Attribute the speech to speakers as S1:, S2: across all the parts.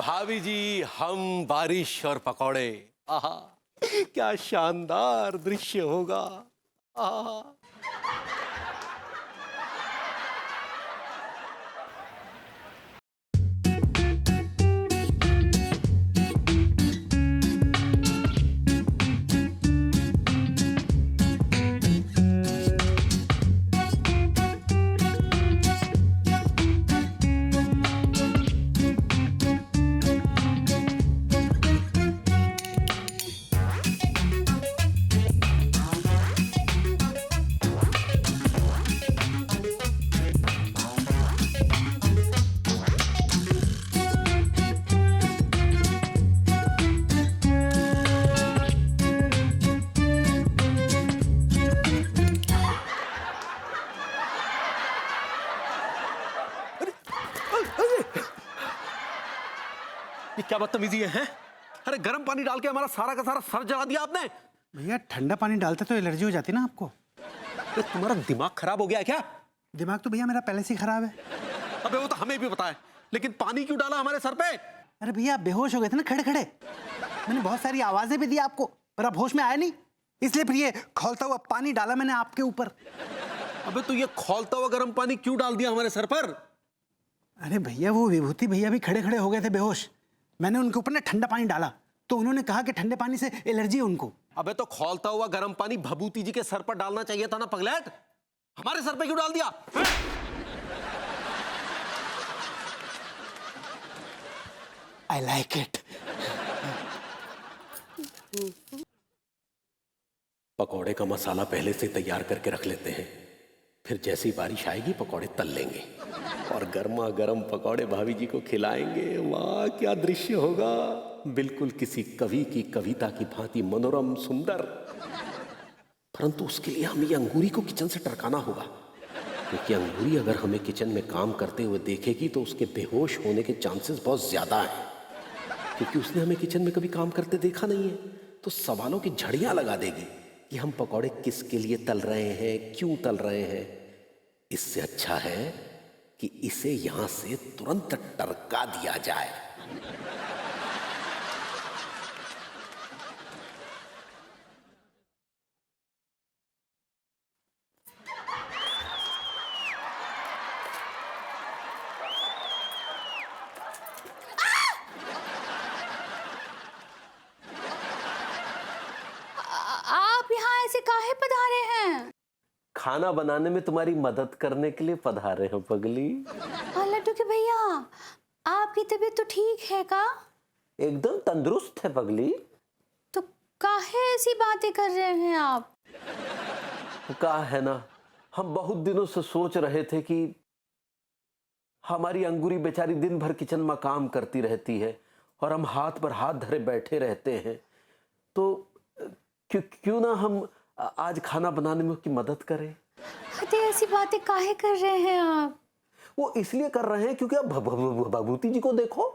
S1: भाभी जी, हम बारिश और पकौड़े, आहा क्या शानदार दृश्य होगा। आहा। ये क्या बदतमीजी है? अरे गर्म पानी डाल के हमारा सारा का सारा सर जला दिया आपने।
S2: भैया ठंडा पानी डालते तो एलर्जी हो जाती ना आपको।
S1: अरे तुम्हारा दिमाग खराब हो गया है क्या?
S2: दिमाग तो भैया मेरा पहले से ही खराब है।
S1: अबे वो तो हमें भी पता है, लेकिन पानी क्यों डाला हमारे सर पे?
S2: अरे भैया आप बेहोश हो गए थे ना खड़े खड़े। मैंने बहुत सारी आवाजें भी दी आपको, पर आप होश में आए नहीं, इसलिए फिर ये खौलता हुआ पानी डाला मैंने आपके ऊपर।
S1: अबे तो ये खौलता हुआ गर्म पानी क्यों डाल दिया हमारे सर पर?
S2: अरे भैया वो विभूति भैया भी खड़े खड़े हो गए थे बेहोश। मैंने उनके ऊपर ना ठंडा पानी डाला तो उन्होंने कहा कि ठंडे पानी से एलर्जी है उनको।
S1: अबे तो खौलता हुआ गर्म पानी भभूति जी के सर पर डालना चाहिए था ना पगलैट। हमारे सर पे क्यों डाल दिया?
S2: I like it.
S1: पकौड़े का मसाला पहले से तैयार करके रख लेते हैं, फिर जैसी बारिश आएगी पकौड़े तल लेंगे और गर्मा गर्म पकौड़े भाभी जी को खिलाएंगे। वाह क्या दृश्य होगा, बिल्कुल किसी कवि की कविता की भांति मनोरम सुंदर। परंतु उसके लिए हमें ये अंगूरी को किचन से टरकाना होगा, क्योंकि अंगूरी अगर हमें किचन में काम करते हुए देखेगी तो उसके बेहोश होने के चांसेस बहुत ज्यादा हैं, क्योंकि उसने हमें किचन में कभी काम करते देखा नहीं है। तो सवालों की झड़ियां लगा देगी कि हम पकौड़े किसके लिए तल रहे हैं, क्यों तल रहे हैं। इससे अच्छा है कि इसे यहां से तुरंत टरका दिया जाए।
S3: आप यहाँ ऐसे काहे पधारे हैं?
S1: खाना बनाने में तुम्हारी मदद करने के लिए पधारे हो पगली।
S3: लड्डू के भैया, आपकी तबीयत तो ठीक है का?
S1: एकदम तंदुरुस्त है पगली।
S3: तो काहे ऐसी बातें कर रहे हैं आप?
S1: कहा है ना, हम बहुत दिनों से सोच रहे थे कि हमारी अंगूरी बेचारी दिन भर किचन में काम करती रहती है और हम हाथ पर हाथ धरे बैठे रहते हैं, तो क्यों ना हम आज खाना बनाने में उसकी मदद करें।
S3: अरे ऐसी बातें काहे कर रहे हैं आप?
S1: वो इसलिए कर रहे हैं क्योंकि अब भभूति जी को देखो,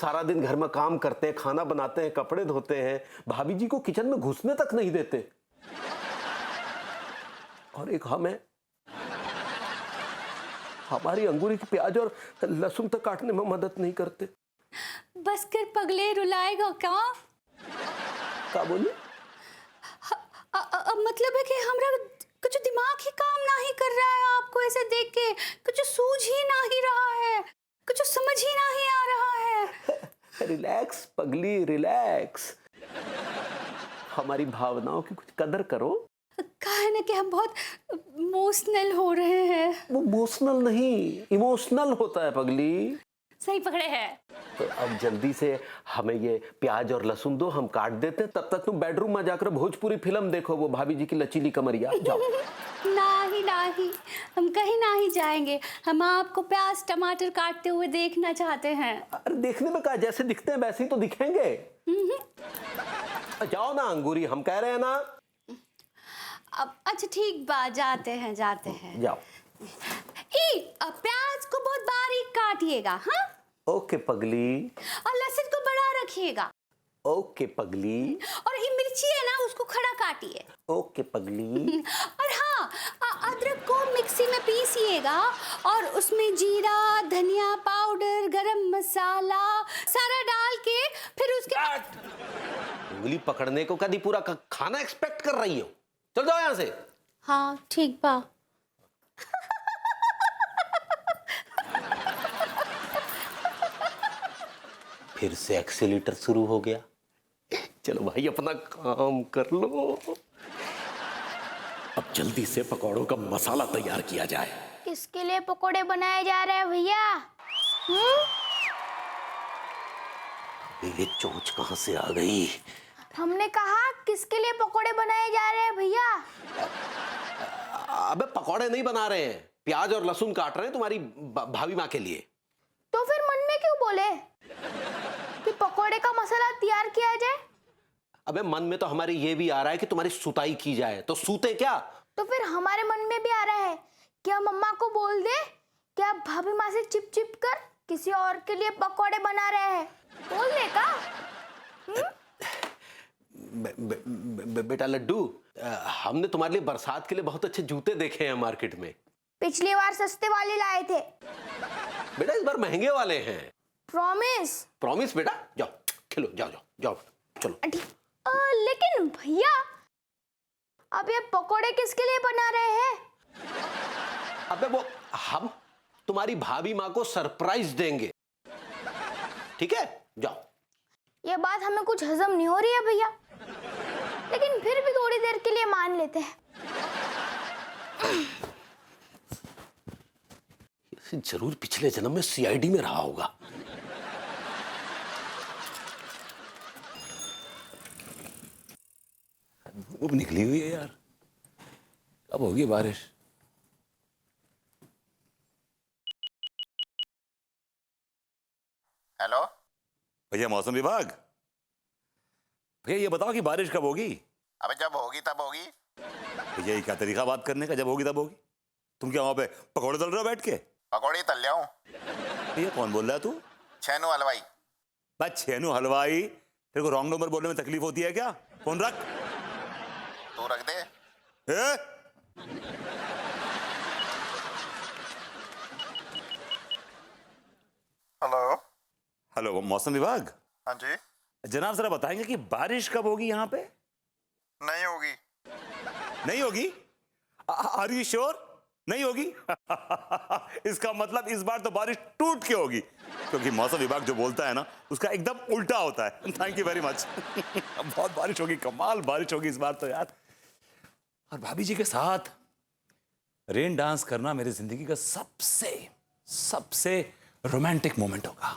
S1: सारा दिन घर में काम करते हैं, खाना बनाते हैं, कपड़े धोते हैं, भाभी जी को किचन में घुसने तक नहीं देते। और एक हम है, हमारी अंगूरी की प्याज और लहसुन तक काटने में मदद नहीं करते।
S3: बस कर पगले, रुलाएगा क्या?
S1: क्या बोली?
S3: मतलब है कि हमरा कुछ दिमाग ही काम नहीं कर रहा है, आपको ऐसे देख के कुछ सूझ ही नहीं रहा है, कुछ समझ ही नहीं आ रहा है।
S1: रिलैक्स पगली, रिलैक्स। हमारी भावनाओं की कुछ कदर करो।
S3: कहे ना कि हम बहुत इमोशनल हो रहे हैं।
S1: वो इमोशनल नहीं, इमोशनल होता है पगली।
S3: सही पकड़े हैं।
S1: तो अब जल्दी से हमें ये प्याज और लहसुन दो, हम काट देते हैं। तब तक तुम बेडरूम में जाकर भोजपुरी फिल्म देखो, वो भाभी जी की लचीली कमरिया। जाओ।
S3: नहीं नहीं, हम कहीं नहीं जाएंगे, हम आपको प्याज टमाटर काटते हुए देखना चाहते हैं।
S1: अरे देखने में क्या, जैसे दिखते हैं वैसे ही तो दिखेंगे। जाओ ना अंगूरी, हम कह रहे हैं ना।
S3: अब अच्छा ठीक बात, जाते हैं जाते हैं।
S1: जाओ।
S3: प्याज को बहुत बारीक काटिएगा। हाँ
S1: ओके पगली।
S3: और लहसुन को बड़ा रखिएगा।
S1: ओके पगली।
S3: और ये मिर्ची है ना, उसको खड़ा काटिए।
S1: ओके पगली।
S3: और हाँ, अदरक को मिक्सी में पीसिएगा और उसमें जीरा, धनिया पाउडर, गरम मसाला सारा डाल के फिर उसके
S1: उंगली पकड़ने को कभी पूरा खाना एक्सपेक्ट कर रही हो? चल जाओ यहाँ से।
S3: हाँ ठीक बा।
S1: फिर से एक्सीलेटर शुरू हो गया। चलो भाई अपना काम कर लो। अब जल्दी से पकौड़ों का मसाला तैयार किया जाए।
S4: किसके लिए पकोड़े बनाए जा रहे हैं भैया?
S1: ये चोंच कहाँ से आ गई?
S4: हमने कहा किसके लिए पकोड़े बनाए जा रहे हैं भैया?
S1: अबे पकौड़े नहीं बना रहे हैं, प्याज और लहसुन काट रहे हैं तुम्हारी भाभी माँ के लिए।
S4: तो फिर मन में क्यों बोले कि पकोड़े का मसाला तैयार किया जाए?
S1: अबे मन में तो हमारे ये भी आ रहा है कि तुम्हारी सुताई की जाए, तो सूते क्या?
S4: तो फिर हमारे मन में भी आ रहा है कि हम मम्मा को बोल दे कि आप भाभी माँ से चिप चिप कर किसी और के लिए पकोड़े बना रहे हैं। बोल दे का?
S1: बेटा लड्डू, हमने तुम्हारे लिए बरसात के लिए बहुत अच्छे जूते देखे हैं मार्केट में।
S4: पिछली बार सस्ते वाले लाए थे।
S1: बेटा इस बार महंगे वाले हैं।
S4: प्रॉमिस?
S1: प्रॉमिस बेटा, जाओ खेलो, जाओ जाओ जाओ, चलो।
S4: लेकिन भैया अब ये पकोड़े किसके लिए बना रहे हैं?
S1: अबे वो हम तुम्हारी भाभी माँ को सरप्राइज देंगे, ठीक है? जाओ।
S4: ये बात हमें कुछ हजम नहीं हो रही है भैया, लेकिन फिर भी थोड़ी देर के लिए मान लेते हैं।
S1: जरूर पिछले जन्म में सीआईडी में रहा होगा।
S5: धूप निकली हुई है यार, कब होगी बारिश?
S6: हेलो
S5: भैया मौसम विभाग, भैया ये बताओ कि बारिश कब होगी?
S6: अबे जब होगी तब होगी।
S5: भैया ये क्या तरीका बात करने का, जब होगी तब होगी? तुम क्या वहां पे पकौड़े तल रहे हो बैठ के?
S6: पकौड़ी तल लिया हूँ।
S5: भैया कौन बोल रहा है तू?
S6: छेनू हलवाई।
S5: बस छेनू हलवाई, तेरे को रॉन्ग नंबर बोलने में तकलीफ होती है क्या? फोन रख।
S6: तू रख दे।
S5: ए?
S6: हेलो।
S5: हेलो मौसम विभाग,
S6: हाँ जी।
S5: जनाब जरा बताएंगे कि बारिश कब होगी यहाँ पे?
S6: नहीं होगी।
S5: नहीं होगी? Are you sure? नहीं होगी? इसका मतलब इस बार तो बारिश टूट के होगी, क्योंकि मौसम विभाग जो बोलता है ना उसका एकदम उल्टा होता है। Thank you very much. बहुत बारिश होगी, कमाल बारिश होगी इस बार तो यार। और भाभी जी के साथ रेन डांस करना मेरी जिंदगी का सबसे सबसे रोमांटिक मोमेंट होगा।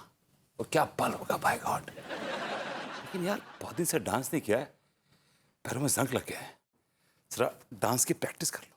S5: वो क्या पल होगा बाय गॉड। लेकिन यार बहुत दिन से डांस नहीं किया है, पैरों में जंग लग गया है, जरा डांस की प्रैक्टिस कर लो।